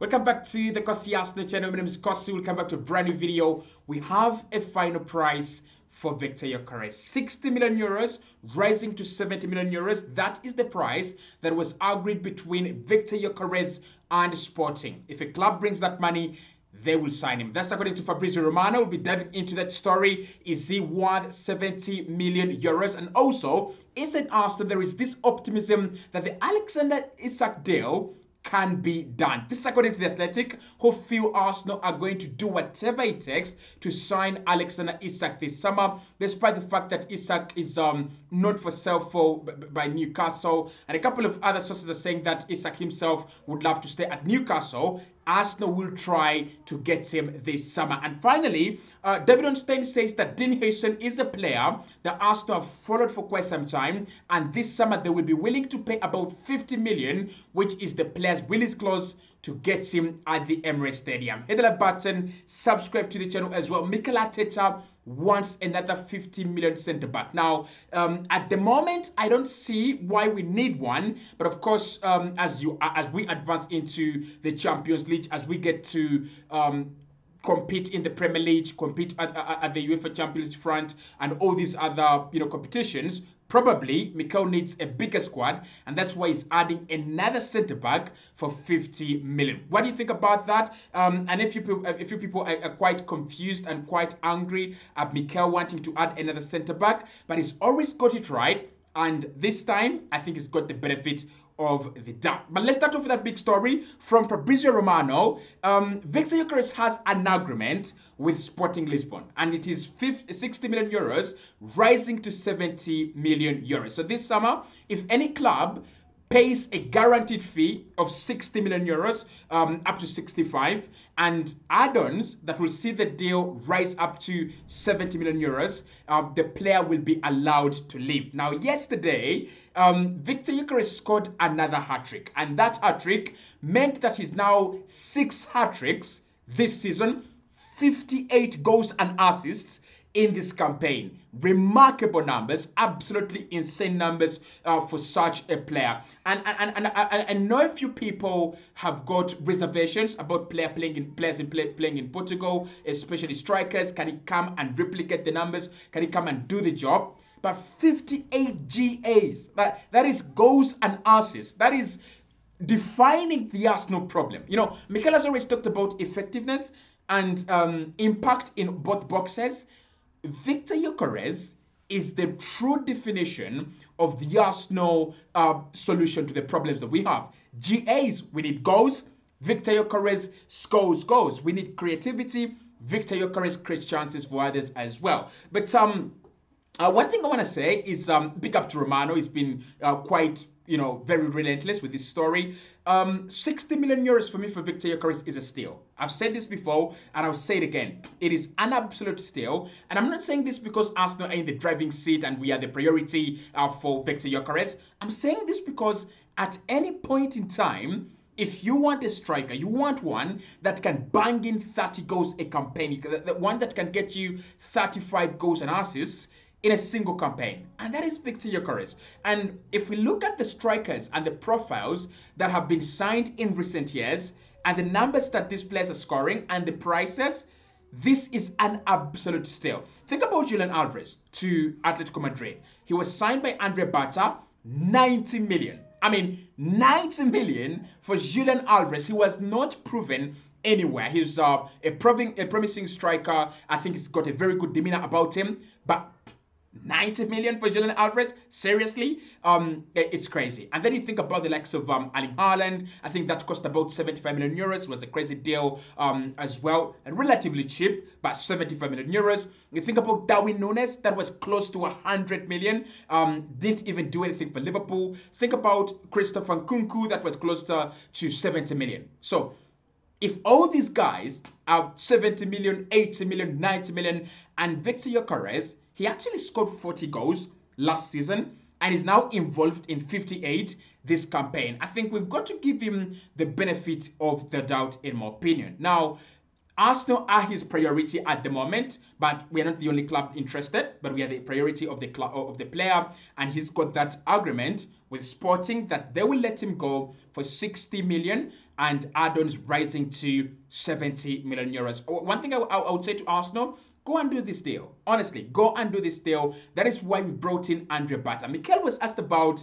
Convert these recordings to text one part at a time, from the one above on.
Welcome back to the Kosi Arsenal channel. My name is Kosi. Welcome back to a brand new video. We have a final price for Viktor Gyokerez. 60 million euros, rising to 70 million euros. That is the price that was agreed between Viktor Gyokerez and Sporting. If a club brings that money, they will sign him. That's according to Fabrizio Romano. We'll be diving into that story. Is he worth 70 million euros? And also, is it Arsenal? There is this optimism that the Alexander Isak deal can be done. This is according to The Athletic, who feel Arsenal are going to do whatever it takes to sign Alexander Isak this summer, despite the fact that Isak is not for sale by Newcastle. And a couple of other sources are saying that Isak himself would love to stay at Newcastle. Arsenal will try to get him this summer. And finally, David Onstein says that Dean Huyson is a player that Arsenal have followed for quite some time, and this summer they will be willing to pay about 50 million, which is the player's release clause, to get him at the Emirates Stadium. Hit the like button, subscribe to the channel as well. Mikel Arteta wants another 50 million centre back. Now, at the moment, I don't see why we need one, but of course, as we advance into the Champions League, as we get to compete in the Premier League, compete at the UEFA Champions League front, and all these other competitions, probably Mikel needs a bigger squad, and that's why he's adding another centre back for 50 million. What do you think about that? And if you people are quite confused and quite angry at Mikel wanting to add another centre back, but he's always got it right, and this time I think he's got the benefit of the doubt. But let's start off with that big story from Fabrizio Romano. Viktor Gyokerez has an agreement with Sporting Lisbon, and it is 60 million euros, rising to 70 million euros. So this summer, if any club pays a guaranteed fee of 60 million euros, up to 65, and add-ons that will see the deal rise up to 70 million euros, the player will be allowed to leave. Now, yesterday, Viktor Gyokerez scored another hat-trick, and that hat-trick meant that he's now 6 hat-tricks this season, 58 goals and assists in this campaign. Remarkable numbers, absolutely insane numbers for such a player. And I know a few people have got reservations about players playing in Portugal, especially strikers. Can he come and replicate the numbers? Can he come and do the job? But 58 GAs, that is goals and assists. That is defining the Arsenal problem. Mikel has always talked about effectiveness and impact in both boxes. Viktor Gyokerez is the true definition of the Arsenal solution to the problems that we have. GAs, we need goals. Viktor Gyokerez scores goals. We need creativity. Viktor Gyokerez creates chances for others as well. But one thing I want to say is big up to Romano. He's been quite very relentless with this story. 60 million euros for me for Viktor Gyokerez is a steal. I've said this before, and I'll say it again. It is an absolute steal. And I'm not saying this because Arsenal are in the driving seat and we are the priority for Viktor Gyokerez. I'm saying this because at any point in time, if you want a striker, you want one that can bang in 30 goals a campaign, the one that can get you 35 goals and assists in a single campaign, and that is Viktor Gyokerez. And if we look at the strikers and the profiles that have been signed in recent years, and the numbers that these players are scoring and the prices, this is an absolute steal. Think about Julian Alvarez to Atletico Madrid. He was signed by Andre Bata, 90 million. I mean, 90 million for Julian Alvarez. He was not proven anywhere. He's a promising striker. I think he's got a very good demeanor about him, but 90 million for Julian Alvarez? Seriously? It's crazy. And then you think about the likes of Erling Haaland. I think that cost about 75 million euros. It was a crazy deal as well. And relatively cheap, but 75 million euros. You think about Darwin Núñez, that was close to 100 million. Didn't even do anything for Liverpool. Think about Christopher Nkunku, that was closer to 70 million. So, if all these guys are 70 million, 80 million, 90 million, and Viktor Gyokerez, he actually scored 40 goals last season and is now involved in 58 this campaign. I think we've got to give him the benefit of the doubt, in my opinion. Now, Arsenal are his priority at the moment, but we are not the only club interested, but we are the priority of the player, and he's got that agreement with Sporting that they will let him go for 60 million. and add-ons rising to 70 million euros. One thing I would say to Arsenal, go and do this deal. Honestly, go and do this deal. That is why we brought in Andre Bata. Mikel was asked about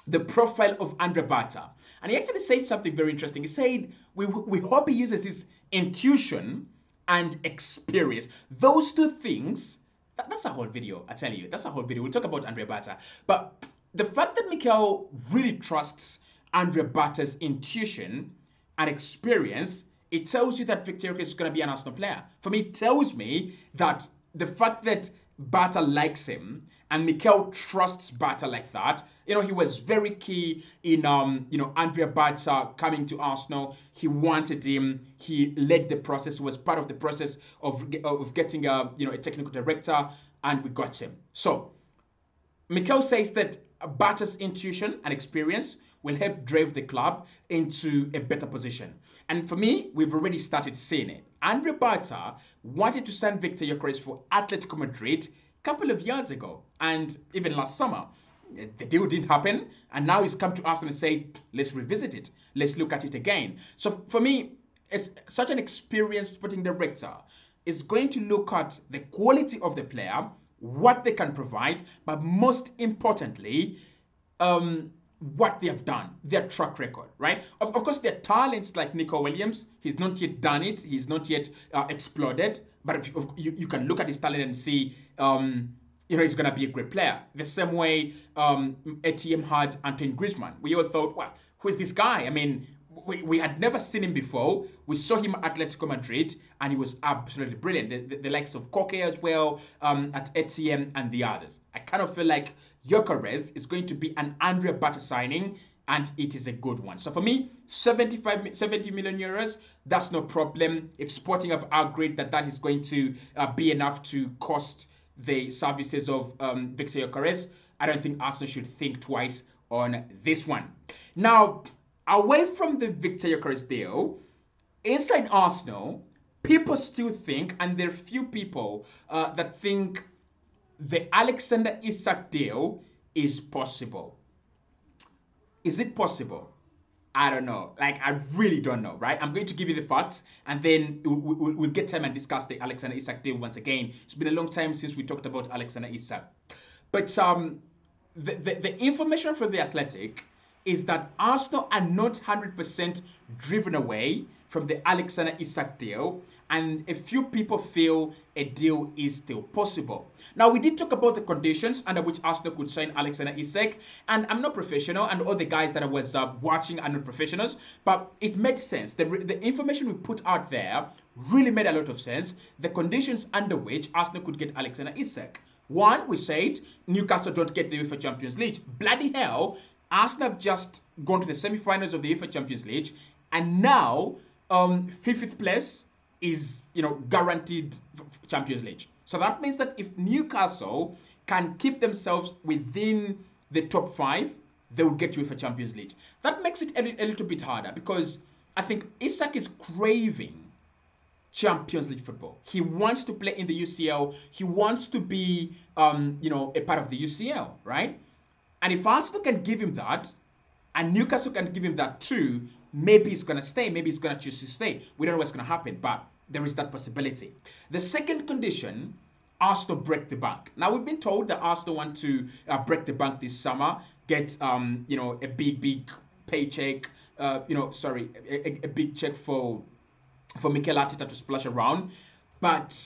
the profile of Andre Bata, and he actually said something very interesting. He said, we hope he uses his intuition and experience. Those two things, that's a whole video, I tell you. That's a whole video. We'll talk about Andre Bata. But the fact that Mikel really trusts Andre Bata's intuition and experience, it tells you that Viktor Gyokerez is going to be an Arsenal player. For me, it tells me that the fact that Bata likes him and Mikel trusts Bata like that. You know, he was very key in Andre Bata coming to Arsenal. He wanted him. He led the process. He was part of the process of getting a technical director, and we got him. So Mikel says that Bata's intuition and experience will help drive the club into a better position. And for me, we've already started seeing it. Andre Bata wanted to sign Viktor Gyokerez for Atletico Madrid a couple of years ago, and even last summer. The deal didn't happen, and now he's come to Arsenal and said, let's revisit it. Let's look at it again. So for me, as such an experienced sporting director is going to look at the quality of the player, what they can provide, but most importantly, what they have done, their track record, right? Of course, their talents like Nico Williams, he's not yet done it. He's not yet exploded. But if you can look at his talent and see, he's going to be a great player. The same way ATM had Antoine Griezmann. We all thought, well, who is this guy? I mean, we had never seen him before. We saw him at Atletico Madrid, and he was absolutely brilliant. The likes of Koke as well, at ATM and the others. I kind of feel like Gyökeres is going to be an Andre Bata signing, and it is a good one. So for me, 70 million euros, that's no problem. If Sporting have agreed that is going to be enough to cost the services of Viktor Gyokerez, I don't think Arsenal should think twice on this one. Now, away from the Viktor Gyokerez deal, inside Arsenal, people still think, and there are few people that think the Alexander Isak deal is possible. Is it possible? I don't know. Like, I really don't know, right? I'm going to give you the facts, and then we'll get time and discuss the Alexander Isak deal once again. It's been a long time since we talked about Alexander Isak. But the information from The Athletic is that Arsenal are not 100% driven away from the Alexander Isak deal, and a few people feel a deal is still possible. Now, we did talk about the conditions under which Arsenal could sign Alexander Isak, and I'm not professional, and all the guys that I was watching are not professionals, but it made sense. The information we put out there really made a lot of sense. The conditions under which Arsenal could get Alexander Isak. One, we said Newcastle don't get the UEFA Champions League. Bloody hell, Arsenal have just gone to the semi-finals of the UEFA Champions League, and now 5th place is guaranteed Champions League. So that means that if Newcastle can keep themselves within the top 5, they will get UEFA Champions League. That makes it a little bit harder, because I think Isak is craving Champions League football. He wants to play in the UCL. He wants to be a part of the UCL, right? And if Arsenal can give him that, and Newcastle can give him that too, maybe he's going to stay. Maybe he's going to choose to stay. We don't know what's going to happen, but there is that possibility. The second condition, Arsenal break the bank. Now, we've been told that Arsenal want to break the bank this summer, get a big paycheck, a big check for Mikel Arteta to splash around. But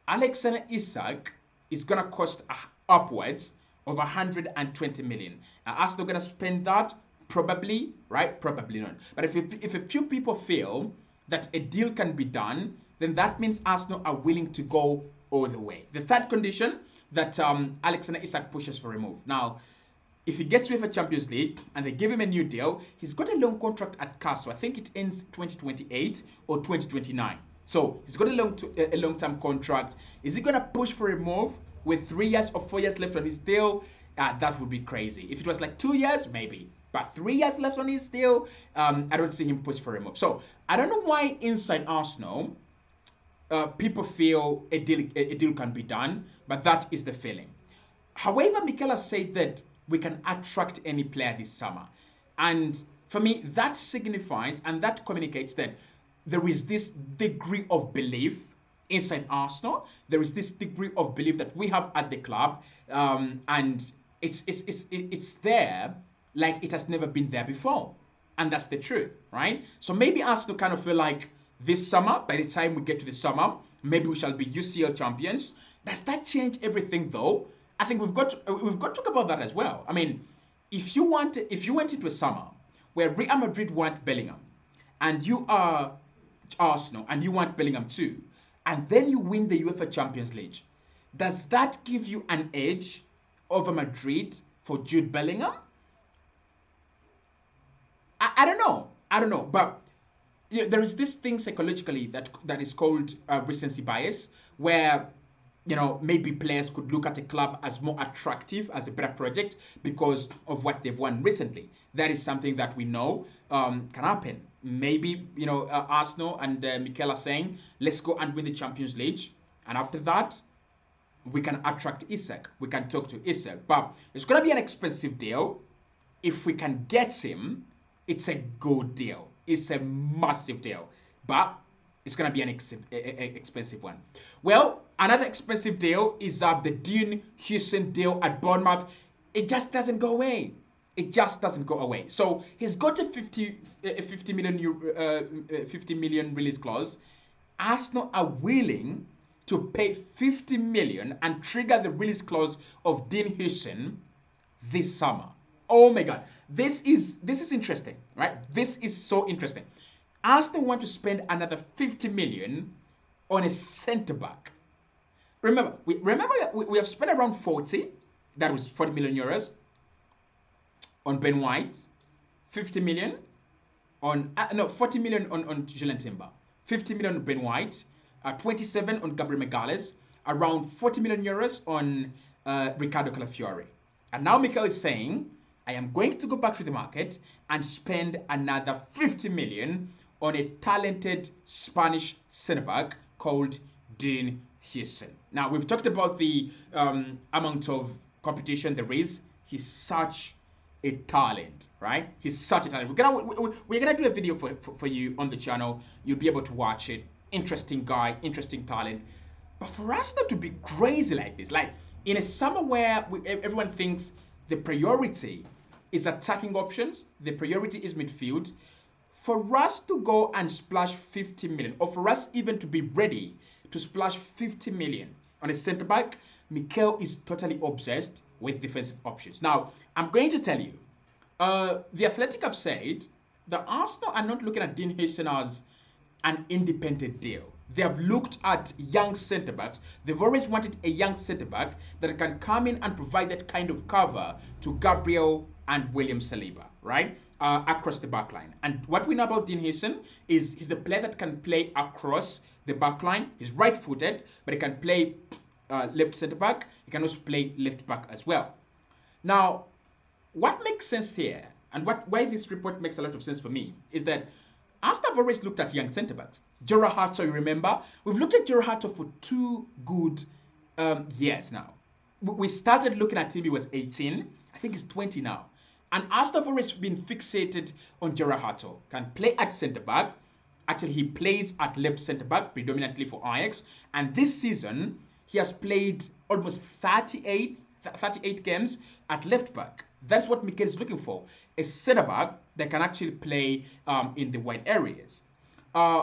Alexander Isak is going to cost upwards of 120 million. Arsenal going to spend that? Probably, right? Probably not. But if a few people feel that a deal can be done, then that means Arsenal are willing to go all the way. The third condition, that Alexander Isak pushes for a move. Now, if he gets UEFA Champions League and they give him a new deal, he's got a long contract at Castle. I think it ends 2028 or 2029. So he's got a long-term contract. Is he going to push for a move with 3 years or 4 years left on his deal? That would be crazy. If it was like 2 years, maybe. But 3 years left on his deal, I don't see him push for a move. So I don't know why inside Arsenal, people feel a deal can be done, but that is the feeling. However, Mikel has said that we can attract any player this summer. And For me, that signifies and that communicates that there is this degree of belief inside Arsenal. There is this degree of belief that we have at the club, and it's there like it has never been there before, and that's the truth, right? So maybe Arsenal kind of feel like this summer, by the time we get to the summer, maybe we shall be UCL champions. Does that change everything though? I think we've got to talk about that as well. I mean, if you went into a summer where Real Madrid want Bellingham, and you are Arsenal and you want Bellingham too, and then you win the UEFA Champions League, does that give you an edge over Madrid for Jude Bellingham? I don't know. I don't know. But there is this thing psychologically that is called recency bias, where maybe players could look at a club as more attractive, as a better project because of what they've won recently. That is something that we know can happen. Maybe Arsenal and Mikel are saying, let's go and win the Champions League, and after that we can attract Isak. We can talk to Isak, but it's gonna be an expensive deal. If we can get him, it's a good deal. It's a massive deal, but it's going to be an expensive one. Well, another expensive deal is the Dean Huijsen deal at Bournemouth. It just doesn't go away. It just doesn't go away. So he's got a 50 million release clause. Arsenal are willing to pay 50 million and trigger the release clause of Dean Huijsen this summer. Oh my God. This is interesting, right? This is so interesting. Arsenal want to spend another 50 million on a centre back. Remember, we have spent around 40. That was 40 million euros on Ben White, 50 million on 40 million on Julian Timber, 50 million on Ben White, 27 on Gabriel Magalhaes, around 40 million euros on Ricardo Calafiori. And now Mikel is saying, I am going to go back to the market and spend another 50 million on a talented Spanish centre-back called Dean Huijsen. Now, we've talked about the amount of competition there is. He's such a talent, right? He's such a talent. We're gonna do a video for you on the channel. You'll be able to watch it. Interesting guy, interesting talent. But for us not to be crazy like this, like in a summer where everyone thinks the priority is attacking options, the priority is midfield, for us to go and splash 50 million, or for us even to be ready to splash 50 million on a centre back, Mikel is totally obsessed with defensive options. Now, I'm going to tell you, the Athletic have said that Arsenal are not looking at Dean Huijsen as an independent deal. They have looked at young centre backs. They've always wanted a young centre back that can come in and provide that kind of cover to Gabriel and William Saliba, right? Across the backline. And what we know about Dean Huijsen is he's a player that can play across the backline. He's right-footed, but he can play left centre back. He can also play left back as well. Now, what makes sense here, and why this report makes a lot of sense for me, is that Arsenal have always looked at young centre backs. Gerard Hato, you remember? We've looked at Gerard Hato for 2 good years now. We started looking at him, he was 18. I think he's 20 now. And Arsenal have always been fixated on Gerard Hato. Can play at centre back. Actually, he plays at left centre back, predominantly for Ajax. And this season, he has played almost 38 games at left back. That's what Mikel is looking for. A centre back that can actually play in the wide areas.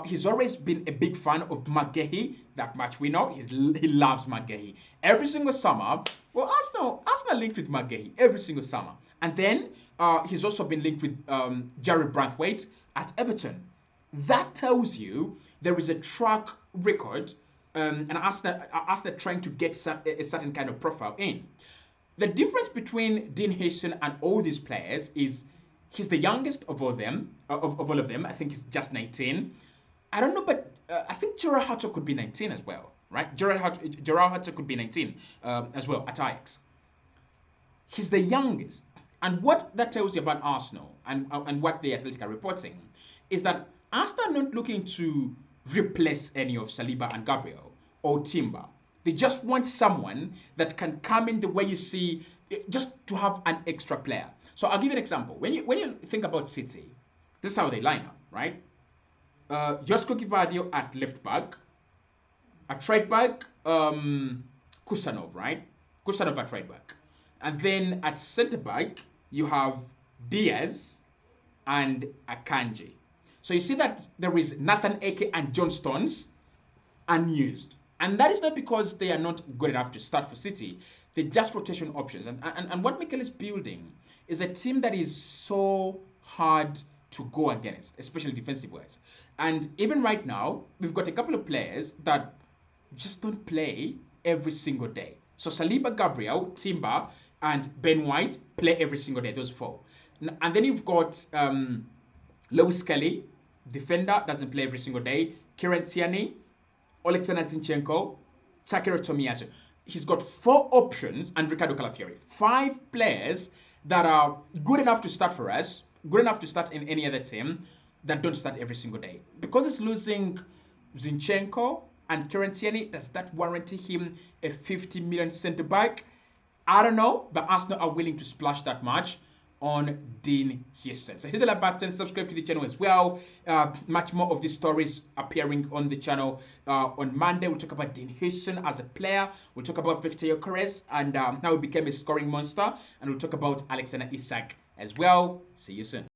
He's always been a big fan of McGahey. That much we know. He loves McGahey. Every single summer, well, Arsenal linked with McGahey every single summer. And then he's also been linked with Jared Branthwaite at Everton. That tells you there is a track record, and Arsenal trying to get a certain kind of profile in. The difference between Dean Huijsen and all these players is he's the youngest of all of them. I think he's just 19. I don't know, but I think Gerard Hato could be 19 as well, right? Gerard Hato could be 19 as well at Ajax. He's the youngest. And what that tells you about Arsenal and what the Athletic are reporting is that Arsenal are not looking to replace any of Saliba and Gabriel or Timber. They just want someone that can come in the way you see, just to have an extra player. So I'll give you an example. When you think about City, this is how they line up, right? Josko Kivadio at left back, at right back, Kusanov, right? Kusanov at right back. And then at centre back, you have Diaz and Akanji. So you see that there is Nathan Ake and John Stones unused. And that is not because they are not good enough to start for City. They're just rotation options. And what Mikel is building is a team that is so hard to go against, especially defensive wise. And even right now, we've got a couple of players that just don't play every single day. So Saliba, Gabriel, Timber, and Ben White play every single day, those four. And then you've got Lewis Kelly, defender, doesn't play every single day. Kieran Tierney, Oleksandr Zinchenko, Takiro Tomiyasu. He's got 4 options, and Ricardo Calafiori. 5 players that are good enough to start for us, good enough to start in any other team, that don't start every single day. Because it's losing Zinchenko and Kieran Tierney, does that warranty him a 50 million centre back? I don't know, but Arsenal are willing to splash that much on Dean Houston. So hit the like button, subscribe to the channel as well. Much more of these stories appearing on the channel. On Monday, we'll talk about Dean Houston as a player. We'll talk about Viktor Gyokerez and how he became a scoring monster. And we'll talk about Alexander Isak as well. See you soon.